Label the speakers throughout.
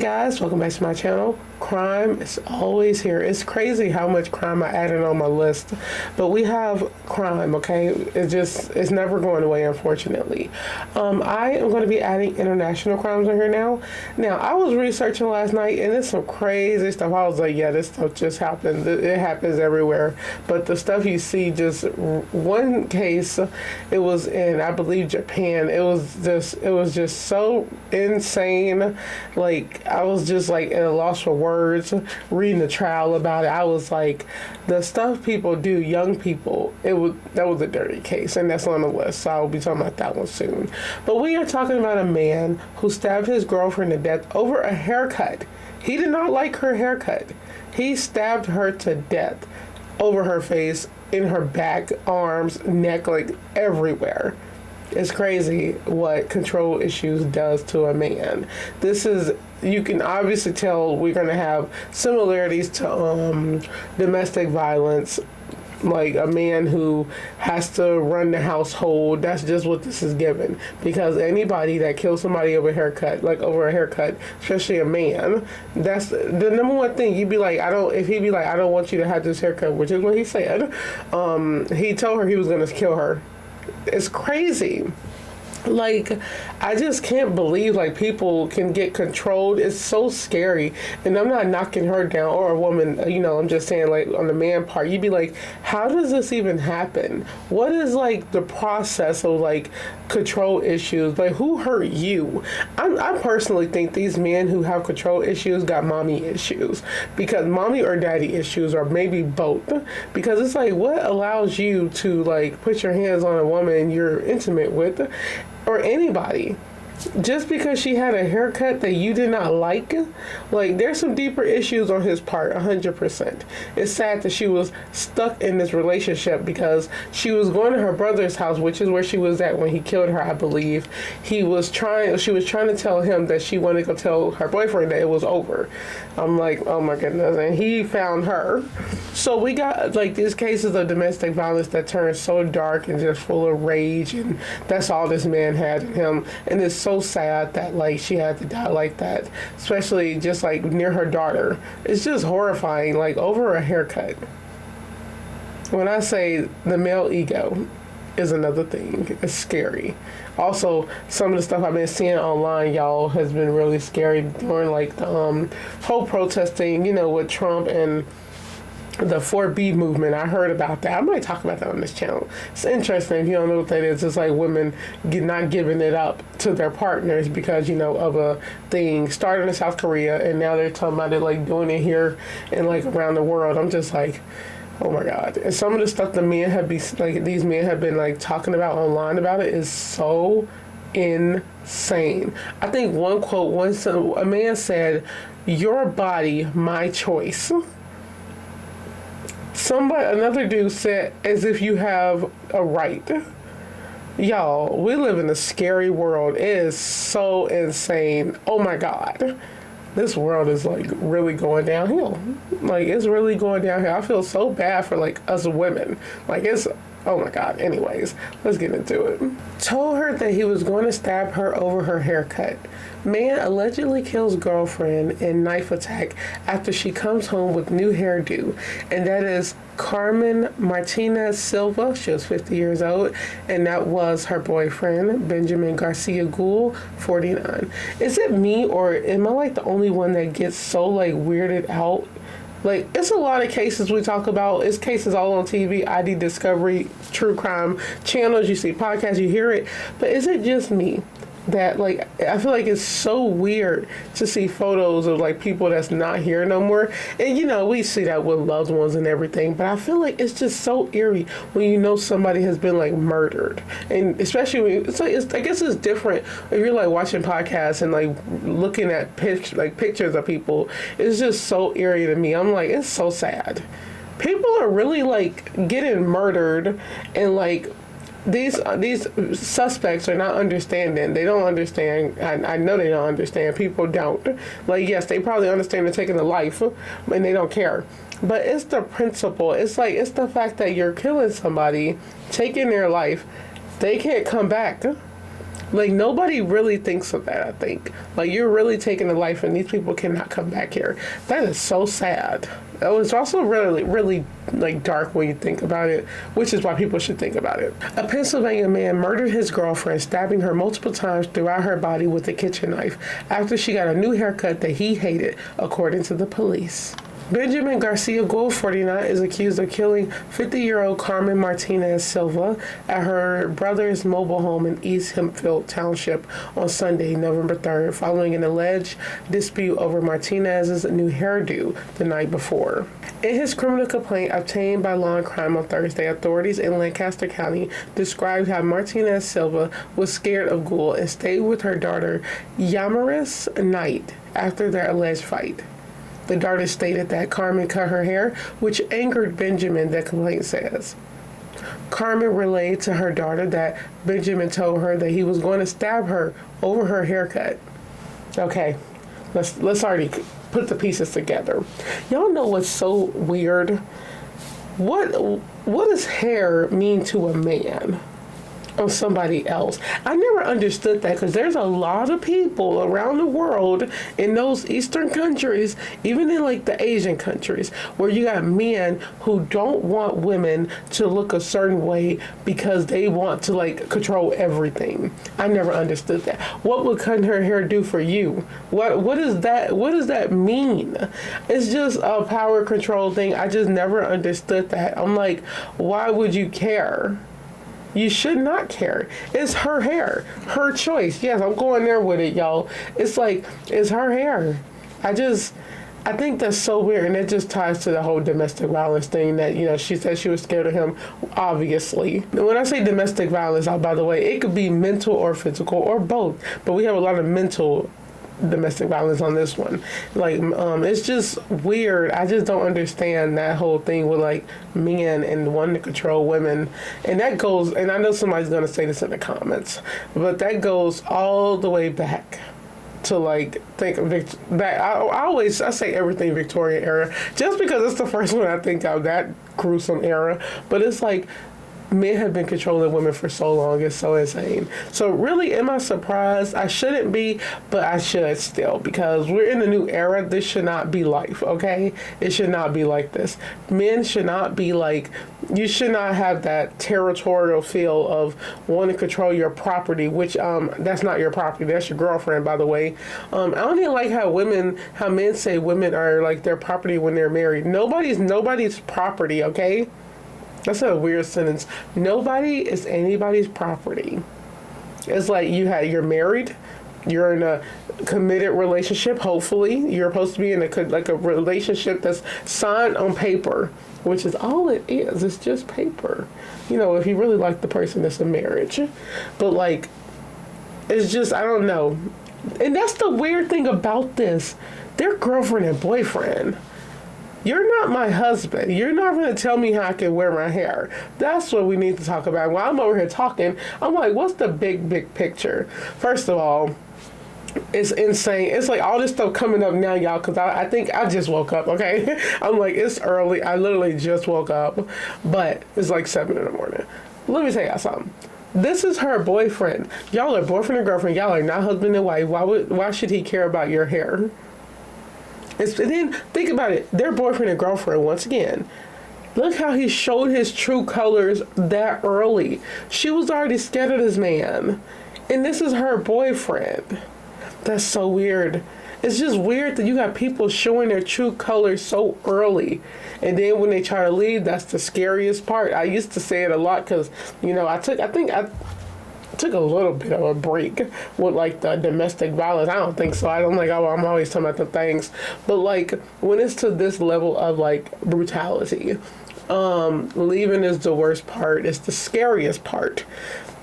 Speaker 1: guys, welcome back to my channel. Crime is always here. It's crazy how much crime I added on my list, but we have crime, okay? It's never going away, unfortunately. I am going to be adding international crimes on here now. Now, I was researching last night, and there's some crazy stuff. I was like, yeah, this stuff just happens. It happens everywhere, but the stuff you see, just one case, it was in, I believe, Japan. It was just so insane. Like, I was just like at a loss for words reading the trial about it. I was like, the stuff people do, young people, that was a dirty case, and that's on the list, so I'll be talking about that one soon. But we are talking about a man who stabbed his girlfriend to death over a haircut. He did not like her haircut. He stabbed her to death over her face, in her back, arms, neck, like everywhere. It's crazy what control issues does to a man. You can obviously tell we're going to have similarities to domestic violence, like a man who has to run the household. That's just what this is given. Because anybody that kills somebody over a haircut, especially a man, that's the number one thing. You'd be like, if he'd be like, I don't want you to have this haircut, which is what he said, he told her he was going to kill her. It's crazy. Like, I just can't believe, like, people can get controlled. It's so scary. And I'm not knocking her down, or a woman, I'm just saying, like, on the man part, you'd be like, how does this even happen? What is, like, the process of, like, control issues? Like, who hurt you? I personally think these men who have control issues got mommy issues. Because mommy or daddy issues, or maybe both. Because it's like, what allows you to, like, put your hands on a woman you're intimate with? Or anybody, just because she had a haircut that you did not like there's some deeper issues on his part, 100%. It's sad that she was stuck in this relationship because she was going to her brother's house, which is where she was at when he killed her, I believe. She was trying to tell him that she wanted to go tell her boyfriend that it was over. I'm like, oh my goodness, and he found her. So we got, like, these cases of domestic violence that turn so dark and just full of rage, and that's all this man had in him. And it's so sad that, like, she had to die like that, especially just, like, near her daughter. It's just horrifying, like, over a haircut. When I say the male ego is another thing, it's scary. Also, some of the stuff I've been seeing online, y'all, has been really scary during, like, the whole protesting, with Trump and the 4B movement. I heard about that. I might talk about that on this channel. It's interesting. If you don't know what that is, it's like women not giving it up to their partners because, of a thing started in South Korea, and now they're talking about it, like, doing it here and, like, around the world. I'm just like, oh my God. And some of the stuff these men have been, like, talking about online about it is so insane. I think one quote, a man said, "Your body, my choice." Another dude said, "As if you have a right." Y'all, we live in a scary world. It is so insane. Oh my God. This world is, like, really going downhill. Like, it's really going downhill. I feel so bad for, like, us women. Like, oh my God. Anyways, let's get into it. Told her that he was going to stab her over her haircut. Man allegedly kills girlfriend in knife attack after she comes home with new hairdo. And that is Carmen Martinez Silva. She was 50 years old. And that was her boyfriend, Benjamin Garcia Gould, 49. Is it me, or am I, like, the only one that gets so, like, weirded out? Like, it's a lot of cases we talk about. It's cases all on TV, ID Discovery, true crime channels. You see podcasts, you hear it. But is it just me that, like, I feel like it's so weird to see photos of, like, people that's not here no more? And, we see that with loved ones and everything. But I feel like it's just so eerie when somebody has been, like, murdered. And especially when I guess it's different if you're, like, watching podcasts and, like, looking at pictures of people. It's just so eerie to me. I'm like, it's so sad. People are really, like, getting murdered, and, like, these suspects are not understanding. They don't understand. I know they don't understand. People don't. Like, yes, they probably understand they're taking a life, and they don't care. But it's the principle. It's like, it's the fact that you're killing somebody, taking their life. They can't come back. Like, nobody really thinks of that, I think. Like, you're really taking a life and these people cannot come back here. That is so sad. It was also really, really, like, dark when you think about it, which is why people should think about it. A Pennsylvania man murdered his girlfriend, stabbing her multiple times throughout her body with a kitchen knife after she got a new haircut that he hated, according to the police. Benjamin Garcia Gould, 49, is accused of killing 50-year-old Carmen Martinez Silva at her brother's mobile home in East Hempfield Township on Sunday, November 3rd, following an alleged dispute over Martinez's new hairdo the night before. In his criminal complaint obtained by Law and Crime on Thursday, authorities in Lancaster County described how Martinez Silva was scared of Gould and stayed with her daughter, Yamaris Knight, after their alleged fight. The daughter stated that Carmen cut her hair, which angered Benjamin, the complaint says. Carmen relayed to her daughter that Benjamin told her that he was going to stab her over her haircut. Okay, let's already put the pieces together. Y'all know what's so weird? What does hair mean to a man? On somebody else. I never understood that because there's a lot of people around the world in those Eastern countries, even in like the Asian countries, where you got men who don't want women to look a certain way because they want to like control everything. I never understood that. What would cutting her hair do for you? What is that? What does that mean? It's just a power control thing. I just never understood that. I'm like, why would you care? You should not care. It's her hair, her choice. Yes, I'm going there with it, y'all. It's like, it's her hair. I think that's so weird, and it just ties to the whole domestic violence thing that, you know, she said she was scared of him, obviously. When I say domestic violence, by the way, it could be mental or physical or both, but we have a lot of mental domestic violence on this one. Like, it's just weird. I just don't understand that whole thing with like men and wanting to control women. And that goes, and I know somebody's going to say this in the comments, but that goes all the way back to like think of back. I say everything Victorian era just because it's the first one I think of, that gruesome era. But it's like, men have been controlling women for so long. It's so insane. So really, am I surprised? I shouldn't be, but I should still, because we're in a new era. This should not be life, okay? It should not be like this. Men should not be like, you should not have that territorial feel of wanting to control your property, which that's not your property. That's your girlfriend, by the way. I don't even like how men say women are like their property when they're married. Nobody's property, okay? That's a weird sentence. Nobody is anybody's property. It's like you're married, you're in a committed relationship. Hopefully, you're supposed to be in a relationship that's signed on paper, which is all it is. It's just paper. You know, if you really like the person, it's a marriage. But like, it's just, I don't know. And that's the weird thing about this. They're girlfriend and boyfriend. You're not my husband. You're not going to tell me how I can wear my hair. That's what we need to talk about. While I'm over here talking, I'm like, what's the big picture? First of all, it's insane. It's like all this stuff coming up now, y'all, because I think I just woke up, okay? I'm like, it's early. I literally just woke up, but it's like 7 in the morning. Let me tell y'all something. This is her boyfriend. Y'all are boyfriend and girlfriend. Y'all are not husband and wife. Why should he care about your hair? And then think about it. They're boyfriend and girlfriend once again. Look how he showed his true colors that early. She was already scared of this man. And this is her boyfriend. That's so weird. It's just weird that you got people showing their true colors so early. And then when they try to leave, that's the scariest part. I used to say it a lot because, you know, I took a little bit of a break with like the domestic violence. I don't think so. I don't like, I'm always talking about the things, but like when it's to this level of like brutality, leaving is the worst part. It's the scariest part.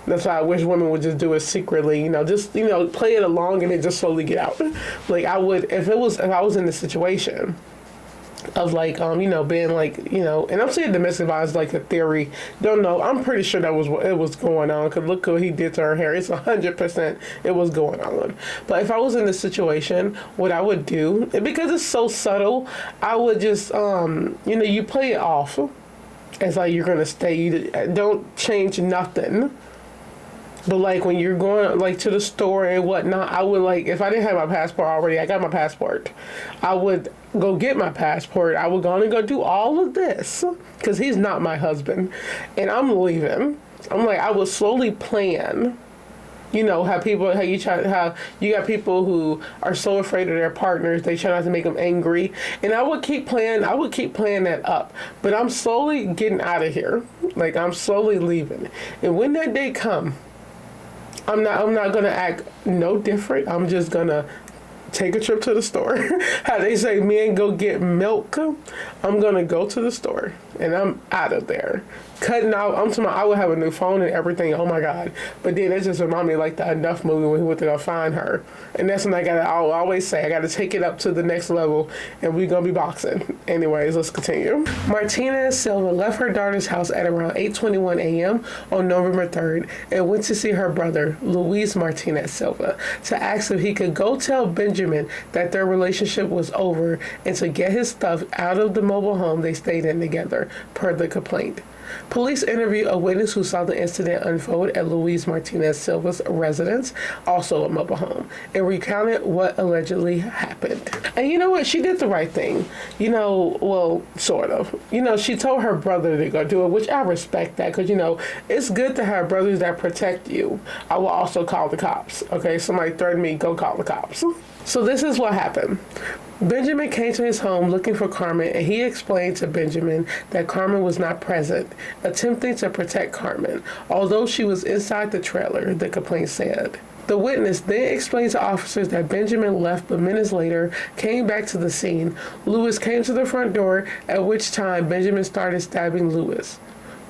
Speaker 1: That's why I wish women would just do it secretly, just play it along and then just slowly get out. Like I would, if I was in the situation of like, being like, and I'm saying domestic violence like a theory. Don't know. I'm pretty sure that was what it was going on. Cause look what he did to her hair. It's 100% it was going on. But if I was in this situation, what I would do, because it's so subtle, I would just, you play it off. It's like you're gonna stay. You don't change nothing. But like when you're going like to the store and whatnot, I would like if I didn't have my passport already, I got my passport. I would go get my passport. I would go do all of this because he's not my husband, and I'm leaving. I'm like I would slowly plan. You know how you got people who are so afraid of their partners they try not to make them angry, and I would keep playing that up, but I'm slowly getting out of here, like I'm slowly leaving, and when that day come, I'm not gonna act no different. I'm just gonna take a trip to the store. How they say, men go get milk. I'm gonna go to the store and I'm out of there. Cutting out. I'm talking about I would have a new phone and everything. Oh my god! But then it just reminded me like the Enough movie when he went to go find her, and that's when I'll always say I gotta take it up to the next level, and we're gonna be boxing. Anyways, let's continue. Martinez Silva left her daughter's house at around 8:21 a.m. on November 3rd and went to see her brother Luis Martinez Silva to ask if he could go tell Benjamin that their relationship was over and to get his stuff out of the mobile home they stayed in together, per the complaint. Police interviewed a witness who saw the incident unfold at Luis Martinez Silva's residence, also a mobile home, and recounted what allegedly happened. And you know what? She did the right thing. You know, well, sort of. You know, she told her brother to go do it, which I respect that because, you know, it's good to have brothers that protect you. I will also call the cops. Okay, somebody threatened me, go call the cops. So this is what happened. Benjamin came to his home looking for Carmen, and he explained to Benjamin that Carmen was not present, attempting to protect Carmen, although she was inside the trailer, the complaint said. The witness then explained to officers that Benjamin left, but minutes later came back to the scene. Lewis came to the front door, at which time Benjamin started stabbing Lewis.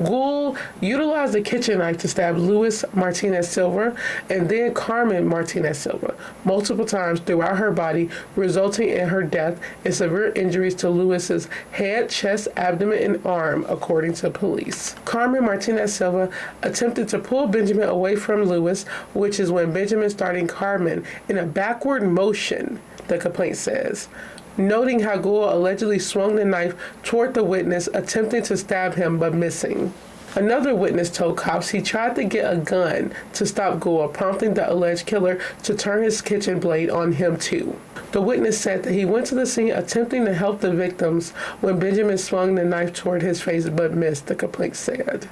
Speaker 1: Gould utilized a kitchen knife to stab Luis Martinez Silva and then Carmen Martinez Silva multiple times throughout her body, resulting in her death and severe injuries to Luis's head, chest, abdomen, and arm, according to police. Carmen Martinez Silva attempted to pull Benjamin away from Luis, which is when Benjamin started Carmen in a backward motion, the complaint says, noting how Gould allegedly swung the knife toward the witness, attempting to stab him but missing. Another witness told cops he tried to get a gun to stop Gould, prompting the alleged killer to turn his kitchen blade on him too. The witness said that he went to the scene attempting to help the victims when Benjamin swung the knife toward his face but missed, the complaint said.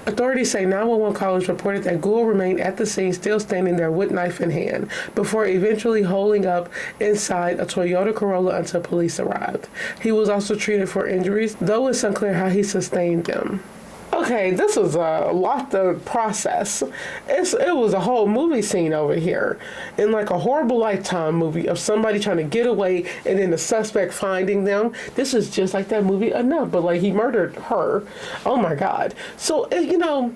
Speaker 1: Authorities say 911 callers reported that Gould remained at the scene still standing there with knife in hand before eventually holding up inside a Toyota Corolla until police arrived. He was also treated for injuries, though it's unclear how he sustained them. Okay, this was a lot to process. It was a whole movie scene over here. In like a horrible Lifetime movie of somebody trying to get away and then the suspect finding them. This is just like that movie Enough, but like he murdered her. Oh my God. So, you know,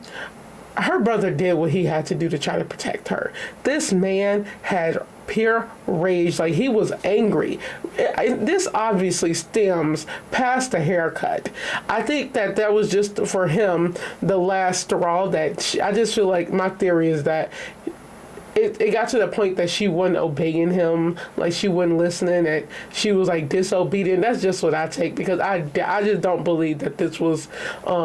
Speaker 1: her brother did what he had to do to try to protect her. This man had pure rage, like he was angry. This obviously stems past the haircut. I think that was just for him the last straw. I just feel like my theory is that it got to the point that she wasn't obeying him, like she wasn't listening, that she was like disobedient. That's just what I take, because I just don't believe that this was I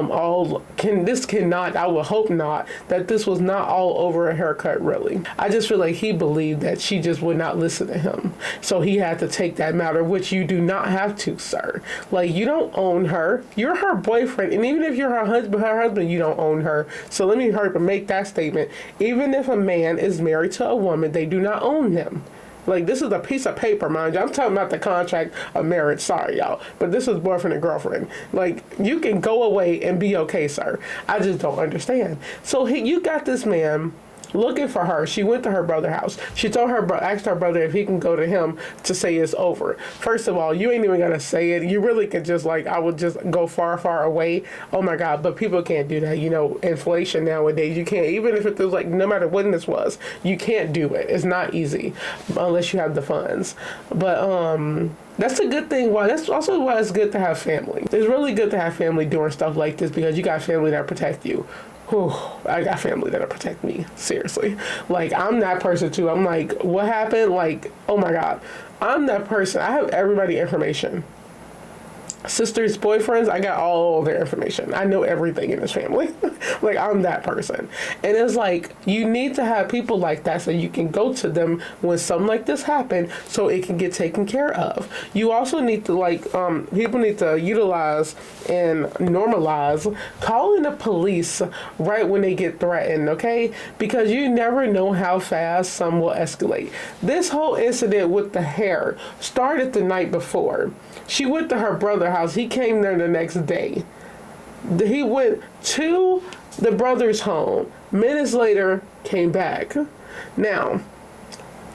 Speaker 1: would hope not, that this was not all over a haircut really. I just feel like he believed that she just would not listen to him. So he had to take that matter, which you do not have to, sir. Like, you don't own her. You're her boyfriend. And even if you're her husband, you don't own her. So let me make that statement. Even if a man is married to a woman, they do not own them. Like, this is a piece of paper, mind you. I'm talking about the contract of marriage. Sorry, y'all. But this is boyfriend and girlfriend. Like, you can go away and be okay, sir. I just don't understand. So you got this man looking for her. She went to her brother's house. She asked her brother if he can go to him to say it's over. First of all, you ain't even gonna say it. You really could just I would just go far, far away. Oh my God, but people can't do that. You know, inflation nowadays, you can't, even if it was like, no matter when this was, you can't do it. It's not easy unless you have the funds. But, that's a good thing. That's also why it's good to have family. It's really good to have family doing stuff like this, because you got family that protect you. I got family that'll protect me. Seriously. Like, I'm that person too. I'm like, what happened? Like, oh my God. I'm that person. I have everybody information. sister's boyfriends, I got all their information. I know everything in his family. Like, I'm that person. And it's like, you need to have people like that so you can go to them when something like this happen so it can get taken care of. You also need to, like, people need to utilize and normalize calling the police right when they get threatened, okay? Because you never know how fast some will escalate. This whole incident with the hair started the night before. She went to her brother's house. He came there the next day. He went to the brother's home. Minutes later, came back. Now,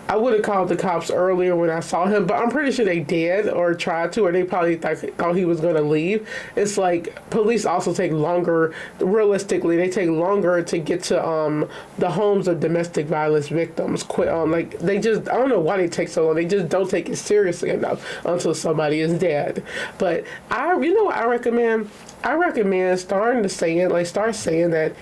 Speaker 1: I would have called the cops earlier when I saw him, but I'm pretty sure they did or tried to, or they probably thought he was going to leave. It's like police also take longer, realistically, they take longer to get to the homes of domestic violence victims. Like, they just, I don't know why they take so long. They just don't take it seriously enough until somebody is dead. But you know what I recommend? I recommend start saying that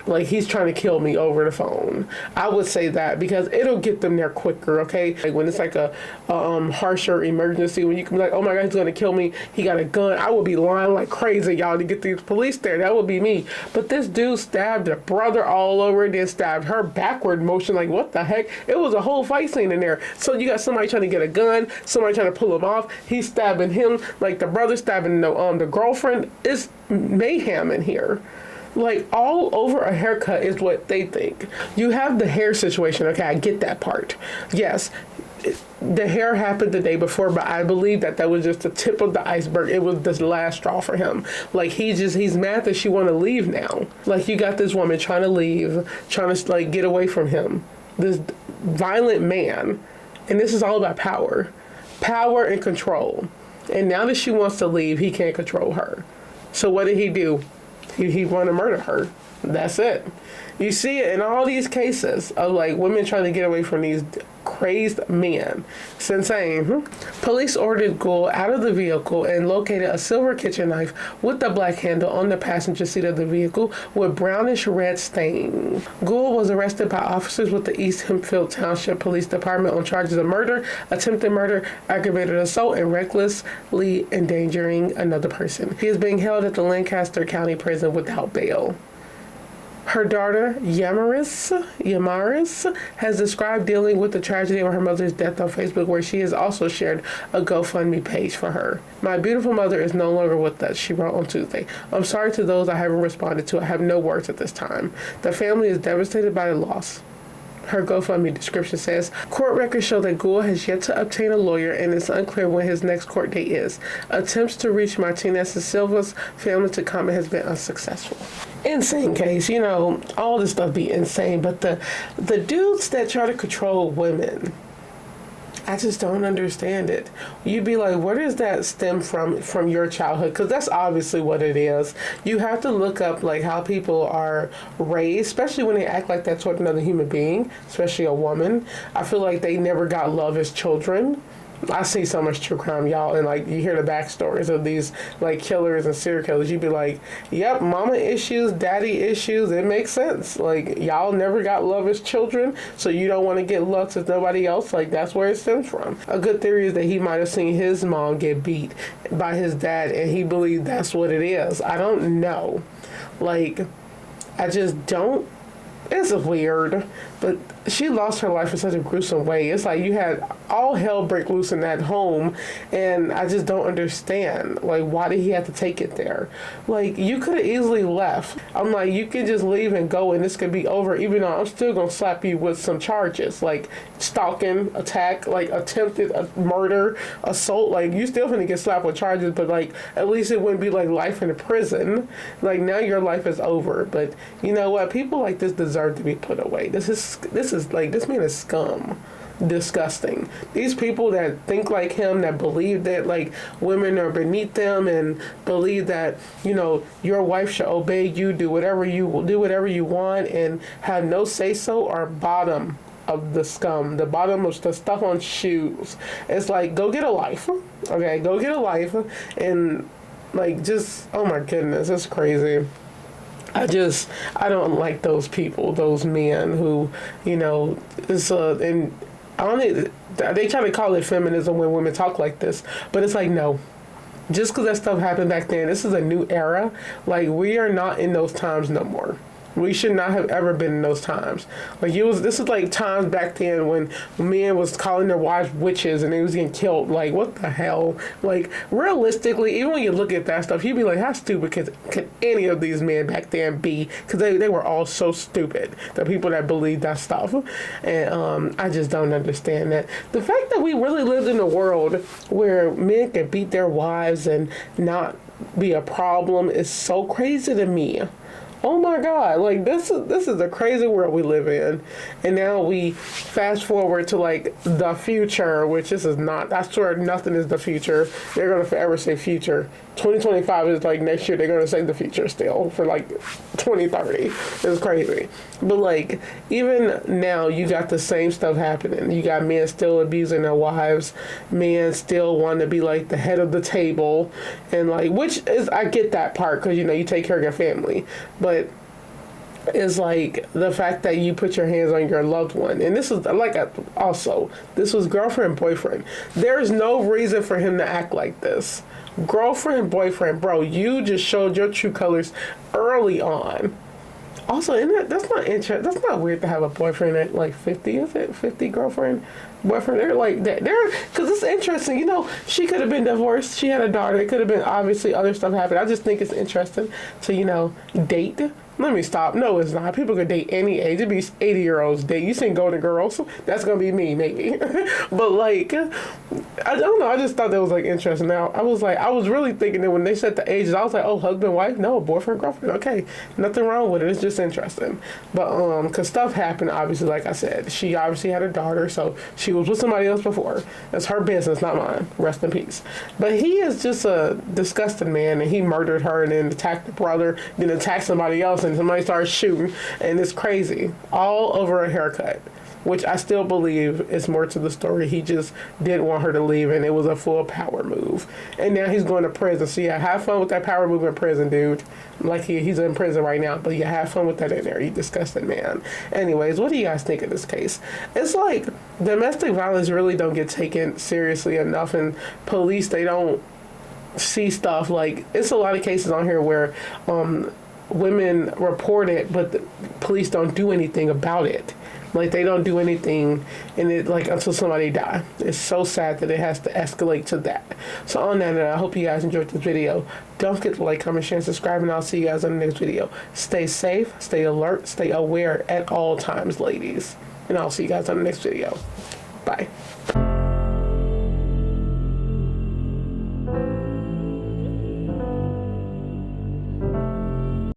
Speaker 1: like he's trying to kill me over the phone. I would say that because it'll get them there quicker, okay? Like when it's like a harsher emergency, when you can be like, oh my God, he's gonna kill me, he got a gun, I would be lying like crazy, y'all, to get these police there. That would be me. But this dude stabbed a brother all over and then stabbed her backward motion. Like, what the heck? It was a whole fight scene in there. So you got somebody trying to get a gun, somebody trying to pull him off, he's stabbing him, like the brother stabbing the girlfriend. It's mayhem in here. Like, all over a haircut is what they think. You have the hair situation. Okay, I get that part. Yes, the hair happened the day before, but I believe that was just the tip of the iceberg. It was the last straw for him. Like, he's mad that she want to leave now. Like, you got this woman trying to leave, trying to, like, get away from him. This violent man. And this is all about power. Power and control. And now that she wants to leave, he can't control her. So what did he do? He want to murder her. That's it. You see it in all these cases of like women trying to get away from these crazed men. It's insane. Police ordered Gul out of the vehicle and located a silver kitchen knife with the black handle on the passenger seat of the vehicle with brownish red stain. Gul was arrested by officers with the East Hempfield Township Police Department on charges of murder, attempted murder, aggravated assault, and recklessly endangering another person. He is being held at the Lancaster County Prison without bail. Her daughter, Yamaris, has described dealing with the tragedy of her mother's death on Facebook, where she has also shared a GoFundMe page for her. My beautiful mother is no longer with us, she wrote on Tuesday. I'm sorry to those I haven't responded to. I have no words at this time. The family is devastated by the loss. Her GoFundMe description says, court records show that Gul has yet to obtain a lawyer and it's unclear when his next court date is. Attempts to reach Martinez and Silva's family to comment has been unsuccessful. Insane case, you know, all this stuff be insane, but the dudes that try to control women, I just don't understand it. You'd be like, where does that stem from your childhood? Because that's obviously what it is. You have to look up like how people are raised, especially when they act like that toward another human being, especially a woman. I feel like they never got love as children. I see so much true crime, y'all, and like you hear the backstories of these like killers and serial killers. You'd be like, yep, mama issues, daddy issues. It makes sense. Like, y'all never got love as children, so you don't want to get love as nobody else. Like, that's where it stems from. A good theory is that he might have seen his mom get beat by his dad, and he believed that's what it is. I don't know. Like, I just don't. It's weird, but she lost her life in such a gruesome way. It's like you had all hell break loose in that home, and I just don't understand. Like, why did he have to take it there? Like, you could have easily left. I'm like, you could just leave and go, and this could be over, even though I'm still going to slap you with some charges, like stalking, attack, like attempted murder, assault. Like, you still gonna get slapped with charges, but like, at least it wouldn't be like life in a prison. Like, now your life is over. But you know what? People like this deserve to be put away. This is like, this man is scum. Disgusting. These people that think like him, that believe that like women are beneath them, and believe that, you know, your wife should obey you, do whatever you want, and have no say so, are bottom of the scum, the bottom of the stuff on shoes. It's like, go get a life. Okay, go get a life, and like, just, oh my goodness, it's crazy. I don't like those people, those men who, you know, and I don't, they try to call it feminism when women talk like this, but it's like, no, Just because that stuff happened back then, this is a new era. Like, we are not in those times no more. We should not have ever been in those times. Like, this is like times back then when men was calling their wives witches and they was getting killed. Like, what the hell? Like, realistically, even when you look at that stuff, you'd be like, how stupid could any of these men back then be? Because they were all so stupid, the people that believed that stuff. And I just don't understand that. The fact that we really lived in a world where men could beat their wives and not be a problem is so crazy to me. Oh my God! Like, this is a crazy world we live in, and now we fast forward to like the future, which this is not. I swear nothing is the future. They're gonna forever say future. 2025 is like next year. They're gonna say the future still for like 2030. It's crazy, but like even now, you got the same stuff happening. You got men still abusing their wives, men still want to be like the head of the table, and like, which is, I get that part because you know you take care of your family, but is like the fact that you put your hands on your loved one. And this is like also, this was girlfriend, boyfriend. There's no reason for him to act like this. Girlfriend, boyfriend, bro, you just showed your true colors early on. Also, that's not interesting. That's not weird to have a boyfriend at like 50. Is it 50 girlfriend, boyfriend? They're like that. Because it's interesting. You know, she could have been divorced. She had a daughter. It could have been obviously other stuff happened. I just think it's interesting to, you know, date. Let me stop. No, it's not. People could date any age. It'd be 80-year-olds date. You seen Golden Girls? That's gonna be me, maybe. But like, I don't know. I just thought that was like interesting. Now I was really thinking that when they said the ages, I was like, oh, husband, wife, no, boyfriend, girlfriend. Okay, nothing wrong with it. It's just interesting. But cause stuff happened. Obviously, like I said, she obviously had a daughter, so she was with somebody else before. That's her business, not mine. Rest in peace. But he is just a disgusting man, and he murdered her and then attacked the brother, then attacked somebody else. And somebody starts shooting, and it's crazy. All over a haircut, which I still believe is more to the story. He just didn't want her to leave, and it was a full power move. And now he's going to prison. So yeah, have fun with that power move in prison, dude. Like he's in prison right now, but yeah, have fun with that in there, you disgusting man. Anyways, what do you guys think of this case? It's like domestic violence really don't get taken seriously enough, and police, they don't see stuff. Like, it's a lot of cases on here where women report it, but the police don't do anything about it. Like, they don't do anything, and it like until somebody die. It's so sad that it has to escalate to that. So on that note, I hope you guys enjoyed this video. Don't forget to like, comment, share, and subscribe, and I'll see you guys on the next video. Stay safe, stay alert, stay aware at all times, ladies. And I'll see you guys on the next video. Bye.